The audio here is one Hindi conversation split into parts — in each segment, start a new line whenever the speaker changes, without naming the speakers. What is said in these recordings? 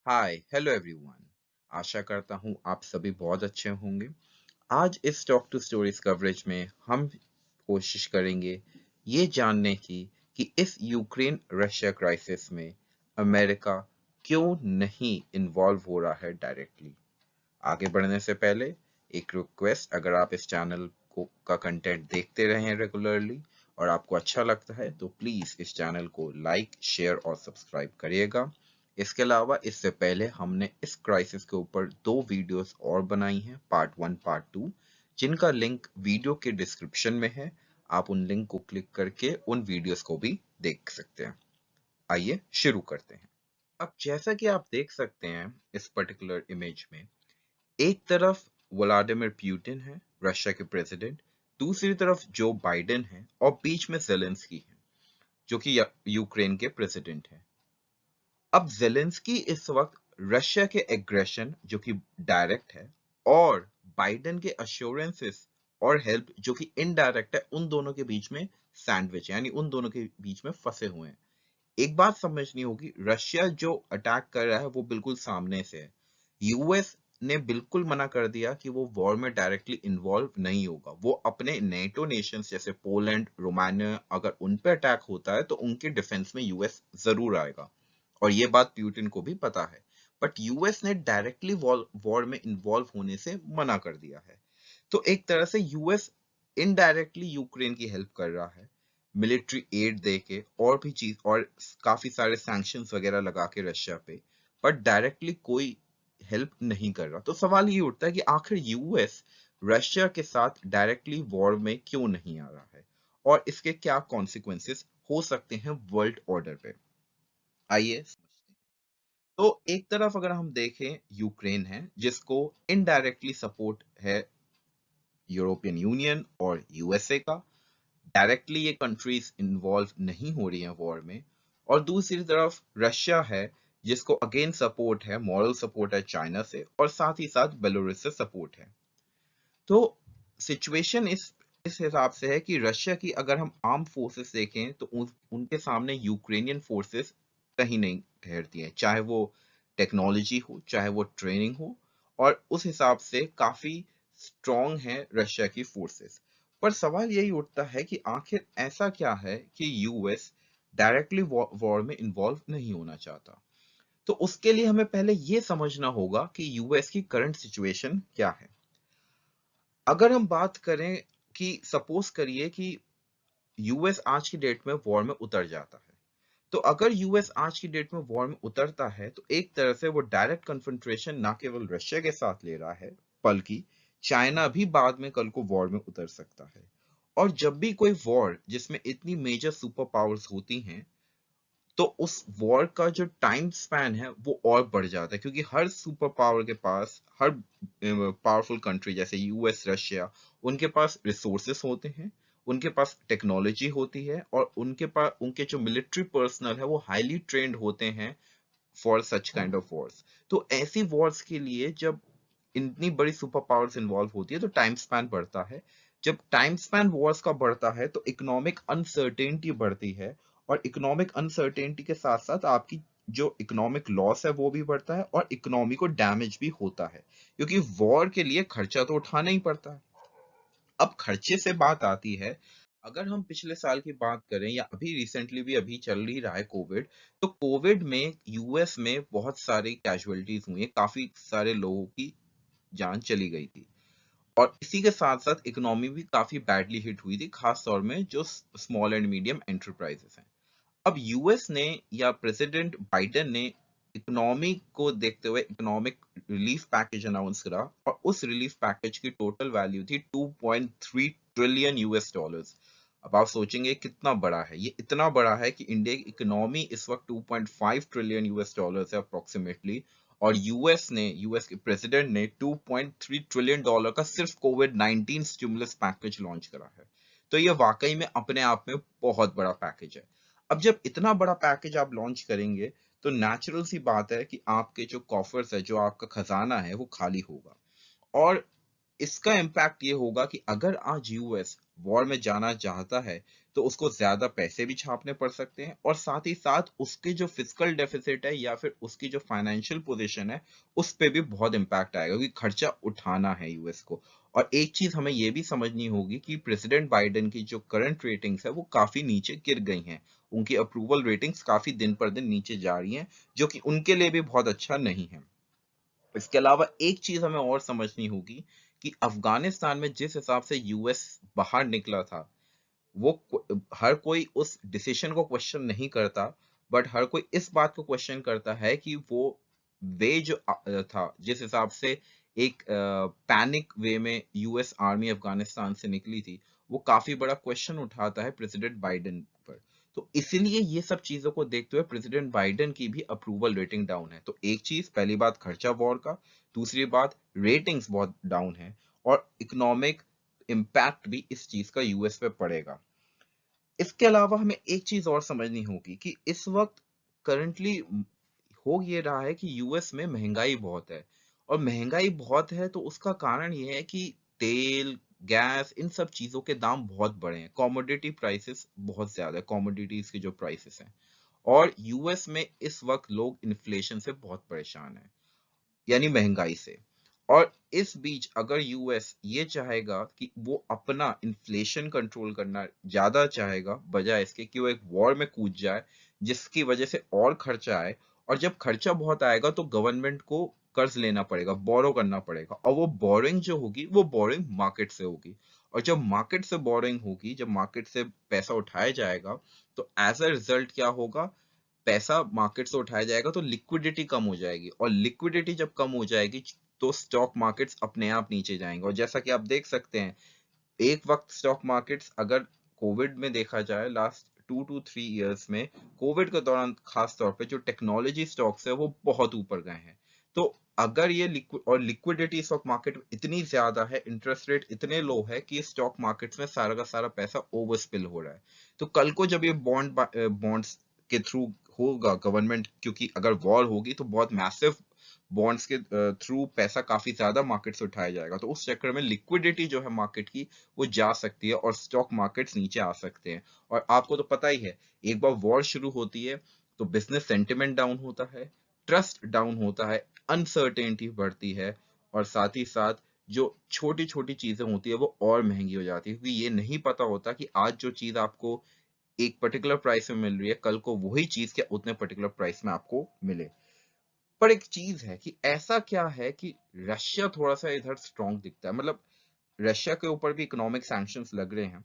Hi hello everyone. आशा करता हूँ आप सभी बहुत अच्छे होंगे। आज इस टॉक टू स्टोरीज कवरेज में हम कोशिश करेंगे ये जानने की कि इस यूक्रेन रशिया क्राइसिस में अमेरिका क्यों नहीं इन्वॉल्व हो रहा है डायरेक्टली। आगे बढ़ने से पहले एक रिक्वेस्ट, अगर आप इस चैनल को का कंटेंट देखते रहे हैं रेगुलरली और आपको अच्छा लगता है तो प्लीज इस चैनल को लाइक शेयर और सब्सक्राइब करिएगा। इसके अलावा इससे पहले हमने इस क्राइसिस के ऊपर दो वीडियोस और बनाई हैं, पार्ट 1 पार्ट 2, जिनका लिंक वीडियो के डिस्क्रिप्शन में है। आप उन लिंक को क्लिक करके उन वीडियोस को भी देख सकते हैं। आइए शुरू करते हैं। अब जैसा कि आप देख सकते हैं इस पर्टिकुलर इमेज में, एक तरफ व्लादिमीर पुतिन है, रशिया के प्रेसिडेंट। दूसरी तरफ जो बाइडेन है और बीच में जेलेंस्की है, जो कि यूक्रेन के प्रेसिडेंट है। अब जेलेंस्की इस वक्त रशिया के एग्रेशन जो कि डायरेक्ट है और बाइडेन के अश्योरेंसेस और हेल्प जो कि इनडायरेक्ट है, उन दोनों के बीच में सैंडविच है, यानी उन दोनों के बीच में फंसे हुए हैं। एक बात समझनी होगी, रशिया जो अटैक कर रहा है वो बिल्कुल सामने से है। यूएस ने बिल्कुल मना कर दिया कि वो वॉर में डायरेक्टली इन्वॉल्व नहीं होगा। वो अपने नेटो नेशंस जैसे पोलैंड रोमानिया, अगर उन पे अटैक होता है तो उनके डिफेंस में यूएस जरूर आएगा, और ये बात प्यूटिन को भी पता है। बट यूएस ने डायरेक्टली वॉर में इन्वॉल्व होने से मना कर दिया है। तो एक तरह से यूएस इनडायरेक्टली यूक्रेन की हेल्प कर रहा है, मिलिट्री एड दे के और भी चीज, और काफी सारे सैंक्शंस वगैरह लगा के रशिया पे, बट डायरेक्टली कोई हेल्प नहीं कर रहा। तो सवाल ये उठता है कि आखिर यूएस रशिया के साथ डायरेक्टली वॉर में क्यों नहीं आ रहा है और इसके क्या कॉन्सिक्वेंसेस हो सकते हैं वर्ल्ड ऑर्डर पे। आइए समझते हैं। तो एक तरफ अगर हम देखें, यूक्रेन है जिसको इनडायरेक्टली सपोर्ट है यूरोपियन यूनियन और यूएसए का। डायरेक्टली ये कंट्रीज इन्वॉल्व नहीं हो रही हैं वॉर में। और दूसरी तरफ रशिया है जिसको अगेन सपोर्ट है, मॉरल सपोर्ट है चाइना से, और साथ ही साथ बेलारूस से सपोर्ट है। तो सिचुएशन इस हिसाब से है कि रशिया की अगर हम आर्म फोर्सेस देखें तो उनके सामने यूक्रेनियन फोर्सेस कहीं नहीं ठहरती हैं, चाहे वो टेक्नोलॉजी हो चाहे वो ट्रेनिंग हो। और उस हिसाब से काफी स्ट्रांग है रशिया की फोर्सेस। पर सवाल यही उठता है कि आखिर ऐसा क्या है कि यूएस डायरेक्टली वॉर में इन्वॉल्व नहीं होना चाहता। तो उसके लिए हमें पहले ये समझना होगा कि यूएस की करंट सिचुएशन क्या है। अगर हम बात करें कि सपोज करिए कि यूएस आज की डेट में वॉर में उतर जाता है, तो अगर यूएस आज की डेट में वॉर में उतरता है तो एक तरह से वो डायरेक्ट कन्फ्रंटेशन ना केवल रशिया के साथ ले रहा है, बल्कि चाइना भी बाद में कल को वॉर में उतर सकता है। और जब भी कोई वॉर जिसमें इतनी मेजर सुपर पावर्स होती हैं, तो उस वॉर का जो टाइम स्पैन है वो और बढ़ जाता है, क्योंकि हर सुपर पावर के पास, हर पावरफुल कंट्री जैसे यूएस रशिया, उनके पास रिसोर्सेस होते हैं, उनके पास टेक्नोलॉजी होती है, और उनके पास उनके जो मिलिट्री पर्सनल है वो हाईली ट्रेंड होते हैं for such kind of Wars. तो ऐसी वॉर्स के लिए जब इतनी बड़ी सुपर पावर्स इन्वॉल्व होती है तो टाइम स्पैन बढ़ता है। जब टाइम स्पैन वॉर्स का बढ़ता है तो इकोनॉमिक अनसर्टेनिटी बढ़ती है, और इकोनॉमिक अनसर्टेनिटी के साथ साथ आपकी जो इकोनॉमिक लॉस है वो भी बढ़ता है, और इकोनॉमी को डैमेज भी होता है, क्योंकि वॉर के लिए खर्चा तो उठाना ही पड़ता है। अब खर्चे से बात आती है, अगर हम पिछले साल की बात करें या अभी रिसेंटली भी अभी चल ही रहा है कोविड, तो कोविड में यूएस में बहुत सारी कैजुअलिटीज हुई हैं, काफी सारे लोगों की जान चली गई थी। और इसी के साथ साथ इकोनॉमी भी काफी बैडली हिट हुई थी, खास तौर में जो स्मॉल एंड मीडियम एंटरप्राइजेस हैं। अब यूएस ने या प्रेसिडेंट बाइडेन ने इकोनॉमी को देखते हुए इकोनॉमिक रिलीफ पैकेज अनाउंस करा, और उस रिलीफ पैकेज की टोटल वैल्यू थी 2.3 ट्रिलियन यूएस डॉलर्स। अब आप सोचेंगे कितना बड़ा है ये। इतना बड़ा है कि इंडिया की इकोनॉमी इस वक्त 2.5 ट्रिलियन यूएस डॉलर्स है अप्रोक्सीमेटली, और यूएस के प्रेसिडेंट ने 2.3 ट्रिलियन डॉलर का सिर्फ कोविड 19 स्टिमुलस पैकेज लॉन्च करा है। तो ये वाकई में अपने आप में बहुत बड़ा पैकेज है। अब जब इतना बड़ा पैकेज आप लॉन्च करेंगे तो नेचुरल सी बात है कि आपके जो कॉफर्स है, जो आपका खजाना है, वो खाली होगा। और इसका इम्पैक्ट ये होगा कि अगर आज यूएस वॉर में जाना चाहता है तो उसको ज्यादा पैसे भी छापने पड़ सकते हैं, और साथ ही साथ उसके जो फिजिकल डेफिसिट है या फिर उसकी जो फाइनेंशियल पोजीशन है उस पे भी बहुत इम्पैक्ट आएगा, क्योंकि खर्चा उठाना है यूएस को। और एक चीज हमें ये भी समझनी होगी कि प्रेसिडेंट बाइडेन की जो करंट रेटिंग्स है वो काफी नीचे गिर गई हैं। उनकी अप्रूवल रेटिंग्स काफी दिन पर दिन नीचे जा रही हैं, जो कि उनके लिए भी बहुत अच्छा नहीं है। इसके अलावा एक चीज हमें और समझनी होगी कि अफगानिस्तान में जिस हिसाब से यूएस बाहर निकला था, वो हर कोई उस डिसीजन को क्वेश्चन नहीं करता, बट हर कोई इस बात को क्वेश्चन करता है कि वो वे जो था, जिस हिसाब से एक पैनिक वे में यूएस आर्मी अफगानिस्तान से निकली थी, वो काफी बड़ा क्वेश्चन उठाता है प्रेसिडेंट बाइडेन पर। तो इसीलिए ये सब चीजों को देखते हुए प्रेसिडेंट बाइडेन की भी अप्रूवल रेटिंग डाउन है। तो एक चीज, पहली बात खर्चा वॉर का, दूसरी बात रेटिंग्स बहुत डाउन है, और इकोनॉमिक इम्पैक्ट भी इस चीज का यूएस पे पड़ेगा। इसके अलावा हमें एक चीज और समझनी होगी कि इस वक्त करंटली हो ये रहा है कि यूएस में महंगाई बहुत है। और महंगाई बहुत है तो उसका कारण ये है कि तेल, गैस, इन सब चीजों के दाम बहुत बढ़े हैं, कॉमोडिटी प्राइसेस बहुत ज्यादा है, कॉमोडिटीज के जो प्राइसेस हैं। और यूएस में इस वक्त लोग इन्फ्लेशन से बहुत परेशान हैं, यानी महंगाई से। और इस बीच अगर यूएस ये चाहेगा कि वो अपना इन्फ्लेशन कंट्रोल करना ज्यादा चाहेगा, बजाय इसके कि वो एक वॉर में कूद जाए जिसकी वजह से और खर्चा आए, और जब खर्चा बहुत आएगा तो गवर्नमेंट को कर्ज लेना पड़ेगा, बोरो करना पड़ेगा, और वो बोरिंग जो होगी वो बोरिंग मार्केट से होगी। और जब मार्केट से बोरिंग होगी, जब मार्केट से पैसा उठाया जाएगा, तो एज अ रिजल्ट क्या होगा, पैसा मार्केट से उठाया जाएगा तो लिक्विडिटी कम हो जाएगी, और लिक्विडिटी जब कम हो जाएगी तो स्टॉक मार्केट्स अपने आप नीचे जाएंगे। और जैसा कि आप देख सकते हैं, एक वक्त स्टॉक मार्केट्स, अगर कोविड में देखा जाए लास्ट 2 to 3 इयर्स में, कोविड के दौरान खास तौर पे जो टेक्नोलॉजी स्टॉक्स है वो बहुत ऊपर गए हैं। तो अगर ये लिक्विडिटी स्टॉक मार्केट में इतनी ज्यादा है, इंटरेस्ट रेट इतने लो है कि स्टॉक मार्केट्स में सारा का सारा पैसा ओवरस्पिल हो रहा है, तो कल को जब ये बॉन्ड्स के थ्रू होगा गवर्नमेंट, क्योंकि अगर वॉर होगी तो बहुत मैसिव बॉन्ड्स के थ्रू पैसा काफी ज्यादा मार्केट से उठाया जाएगा, तो उस चक्कर में लिक्विडिटी जो है मार्केट की वो जा सकती है और स्टॉक मार्केट्स नीचे आ सकते हैं। और आपको तो पता ही है, एक बार वॉर शुरू होती है तो बिजनेस सेंटिमेंट डाउन होता है, ट्रस्ट डाउन होता है, अनसर्टेनिटी बढ़ती है, और साथ ही साथ जो छोटी छोटी चीजें होती है वो और महंगी हो जाती है, क्योंकि ये नहीं पता होता कि आज जो चीज आपको एक पर्टिकुलर प्राइस में मिल रही है, कल को वही चीज क्या उतने पर्टिकुलर प्राइस में आपको मिले। पर एक चीज है कि ऐसा क्या है कि रशिया थोड़ा सा इधर स्ट्रांग दिखता है, मतलब रशिया के ऊपर भी इकोनॉमिक सैंक्शंस लग रहे हैं,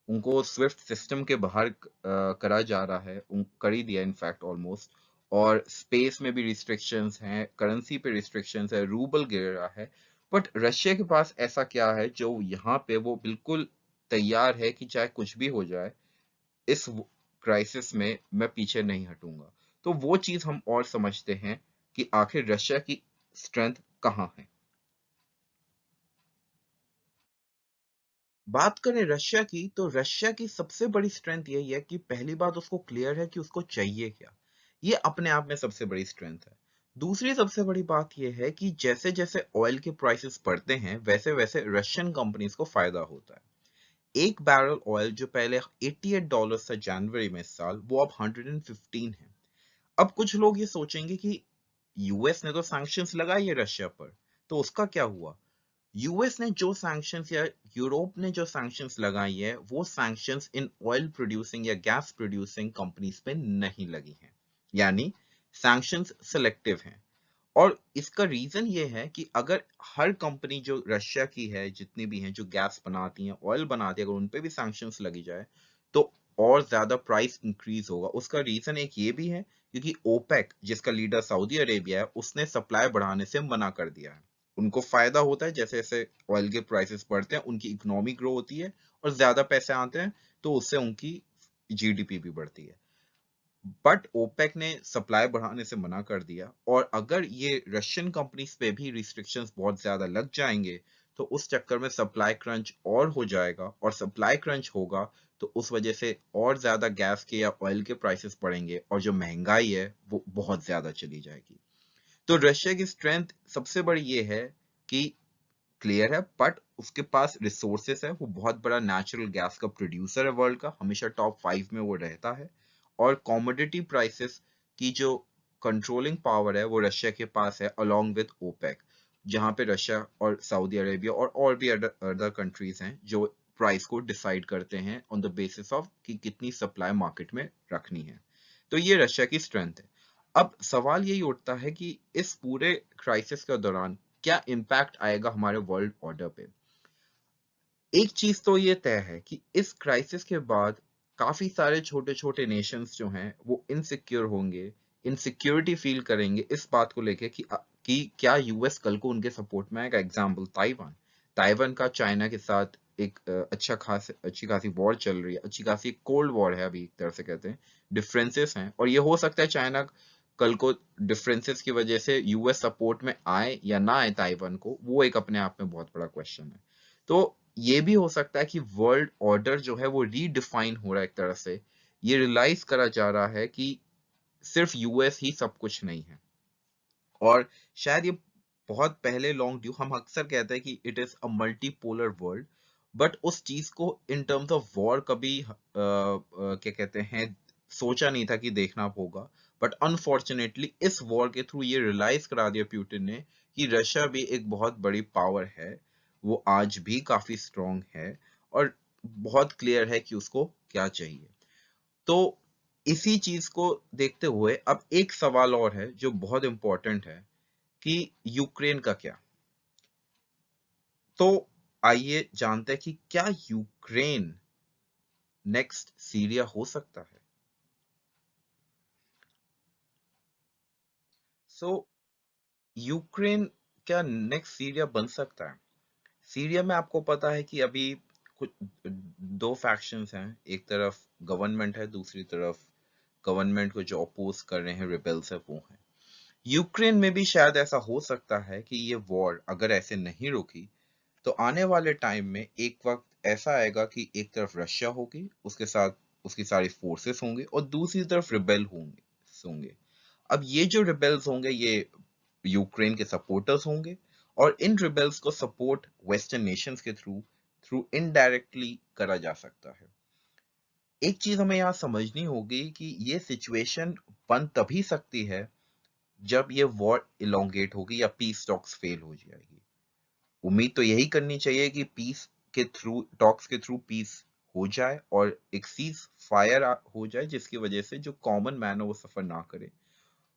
उनको स्विफ्ट सिस्टम के बाहर करा जा रहा है, कर ही दिया इनफैक्ट ऑलमोस्ट। और स्पेस में भी रिस्ट्रिक्शंस हैं, करेंसी पे रिस्ट्रिक्शंस है, रूबल गिर रहा है। बट रशिया के पास ऐसा क्या है जो यहाँ पे वो बिल्कुल तैयार है कि चाहे कुछ भी हो जाए, इस क्राइसिस में मैं पीछे नहीं हटूंगा। तो वो चीज हम और समझते हैं कि आखिर रशिया की स्ट्रेंथ कहाँ है। बात करें रशिया की, तो रशिया की सबसे बड़ी स्ट्रेंथ यही है कि पहली बात उसको क्लियर है कि उसको चाहिए क्या। ये अपने आप में सबसे बड़ी स्ट्रेंथ है। दूसरी सबसे बड़ी बात यह है कि जैसे जैसे ऑयल के प्राइसेस बढ़ते हैं वैसे वैसे रशियन कंपनीज को फायदा होता है। एक बैरल ऑयल जो पहले $88 था जनवरी में इस साल, वो अब 115 है। अब कुछ लोग ये सोचेंगे कि यूएस ने तो सैंक्शंस लगाई है रशिया पर, तो उसका क्या हुआ। यूएस ने जो सैंक्शंस या यूरोप ने जो सैंक्शंस लगाई है वो सैंक्शंस इन ऑयल प्रोड्यूसिंग या गैस प्रोड्यूसिंग कंपनीज पे नहीं लगी हैं, यानी सैंक्शंस सिलेक्टिव हैं। और इसका रीजन ये है कि अगर हर कंपनी जो रशिया की है, जितनी भी हैं जो गैस बनाती हैं, ऑयल बनाती है, अगर उन पे भी सैंक्शंस लगी जाए तो और ज्यादा प्राइस इंक्रीज होगा। उसका रीजन एक ये भी है क्योंकि ओपेक, जिसका लीडर सऊदी अरेबिया है, उसने सप्लाई बढ़ाने से मना कर दिया है। उनको फायदा होता है, जैसे जैसे ऑयल के प्राइसेस बढ़ते हैं उनकी इकोनॉमी ग्रो होती है और ज्यादा पैसे आते हैं, तो उससे उनकी जीडीपी भी बढ़ती है। बट ओपेक ने सप्लाई बढ़ाने से मना कर दिया, और अगर ये रशियन कंपनीज पे भी रिस्ट्रिक्शंस बहुत ज्यादा लग जाएंगे तो उस चक्कर में सप्लाई क्रंच और हो जाएगा, और सप्लाई क्रंच होगा तो उस वजह से और ज्यादा गैस के या ऑयल के प्राइसेस बढ़ेंगे, और जो महंगाई है वो बहुत ज्यादा चली जाएगी। तो रशिया की स्ट्रेंथ सबसे बड़ी ये है कि क्लियर है, बट उसके पास रिसोर्सेस है, वो बहुत बड़ा नेचुरल गैस का प्रोड्यूसर है वर्ल्ड का, हमेशा टॉप 5 में वो रहता है। और कमोडिटी प्राइसेस की जो कंट्रोलिंग पावर है वो रशिया के पास है, अलोंग विद ओपेक, जहाँ पे रशिया और सऊदी अरेबिया और भी अदर कंट्रीज हैं जो प्राइस को डिसाइड करते हैं ऑन द बेसिस ऑफ कि कितनी सप्लाई मार्केट में रखनी है। तो ये रशिया की स्ट्रेंथ है। अब सवाल यही उठता है कि इस पूरे क्राइसिस के दौरान क्या इम्पैक्ट आएगा हमारे वर्ल्ड ऑर्डर पे। एक चीज तो ये तय है कि इस क्राइसिस के बाद काफी सारे छोटे छोटे नेशंस जो हैं वो इनसिक्योर होंगे, इनसिक्योरिटी फील करेंगे इस बात को लेके कि क्या यूएस कल को उनके सपोर्ट में आएगा। एग्जाम्पल ताइवान, ताइवान का चाइना के साथ एक अच्छी खासी वॉर चल रही है, अच्छी खासी कोल्ड वॉर है अभी, एक तरह से कहते हैं। डिफरेंसेस हैं और ये हो सकता है चाइना कल को डिफरेंसेस की वजह से यूएस सपोर्ट में आए या ना आए ताइवान को, वो एक अपने आप में बहुत बड़ा क्वेश्चन है। तो ये भी हो सकता है कि वर्ल्ड ऑर्डर जो है वो रीडिफाइन हो रहा है एक तरह से। ये रियलाइज करा जा रहा है कि सिर्फ यूएस ही सब कुछ नहीं है। और शायद ये बहुत पहले लॉन्ग ड्यू, हम अक्सर कहते हैं कि it is a multipolar world, but उस चीज को इन टर्म्स ऑफ वॉर कभी क्या कहते हैं सोचा नहीं था कि देखना होगा। बट अनफॉर्चुनेटली इस वॉर के थ्रू ये रियलाइज करा दिया पुतिन ने कि रशिया भी एक बहुत बड़ी पावर है, वो आज भी काफी स्ट्रांग है और बहुत क्लियर है कि उसको क्या चाहिए। तो इसी चीज को देखते हुए अब एक सवाल और है जो बहुत इंपॉर्टेंट है कि यूक्रेन का क्या। तो आइए जानते हैं कि क्या यूक्रेन नेक्स्ट सीरिया हो सकता है। सो यूक्रेन क्या नेक्स्ट सीरिया बन सकता है। सीरिया में आपको पता है कि अभी कुछ दो फैक्शंस हैं, एक तरफ गवर्नमेंट है, दूसरी तरफ गवर्नमेंट को जो अपोज कर रहे हैं रिबेल्स है वो है। यूक्रेन में भी शायद ऐसा हो सकता है कि ये वॉर अगर ऐसे नहीं रुकी तो आने वाले टाइम में एक वक्त ऐसा आएगा कि एक तरफ रशिया होगी, उसके साथ उसकी सारी फोर्सेस होंगे और दूसरी तरफ रिबेल होंगे। अब ये जो रिबेल्स होंगे ये यूक्रेन के सपोर्टर्स होंगे और इन रिबेल्स को सपोर्ट वेस्टर्न नेशंस के थ्रू थ्रू इनडायरेक्टली करा जा सकता है। एक चीज हमें यहाँ समझनी होगी कि ये सिचुएशन बन तभी सकती है जब ये वॉर इलोंगेट होगी या पीस टॉक्स फेल हो जाएगी। उम्मीद तो यही करनी चाहिए कि पीस के थ्रू टॉक्स के थ्रू पीस हो जाए और एक सीज फायर हो जाए जिसकी वजह से जो कॉमन मैन है वो सफर ना करे।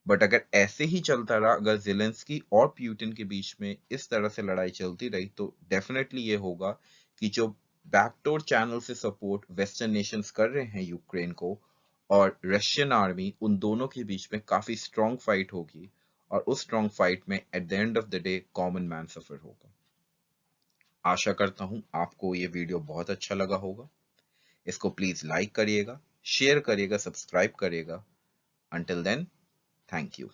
बट अगर ऐसे ही चलता रहा, अगर जेलेंस्की और प्यूटिन के बीच में इस तरह से लड़ाई चलती रही तो डेफिनेटली ये होगा कि जो बैकडोर चैनल से सपोर्ट वेस्टर्न नेशंस कर रहे हैं यूक्रेन को और रशियन आर्मी, उन दोनों के बीच में काफी स्ट्रॉन्ग फाइट होगी और उस स्ट्रॉन्ग फाइट में at the end of the day common man suffer होगा। आशा करता हूं आपको ये वीडियो बहुत अच्छा लगा होगा। इसको प्लीज लाइक करिएगा, शेयर करिएगा, सब्सक्राइब करिएगा। Until then, thank you.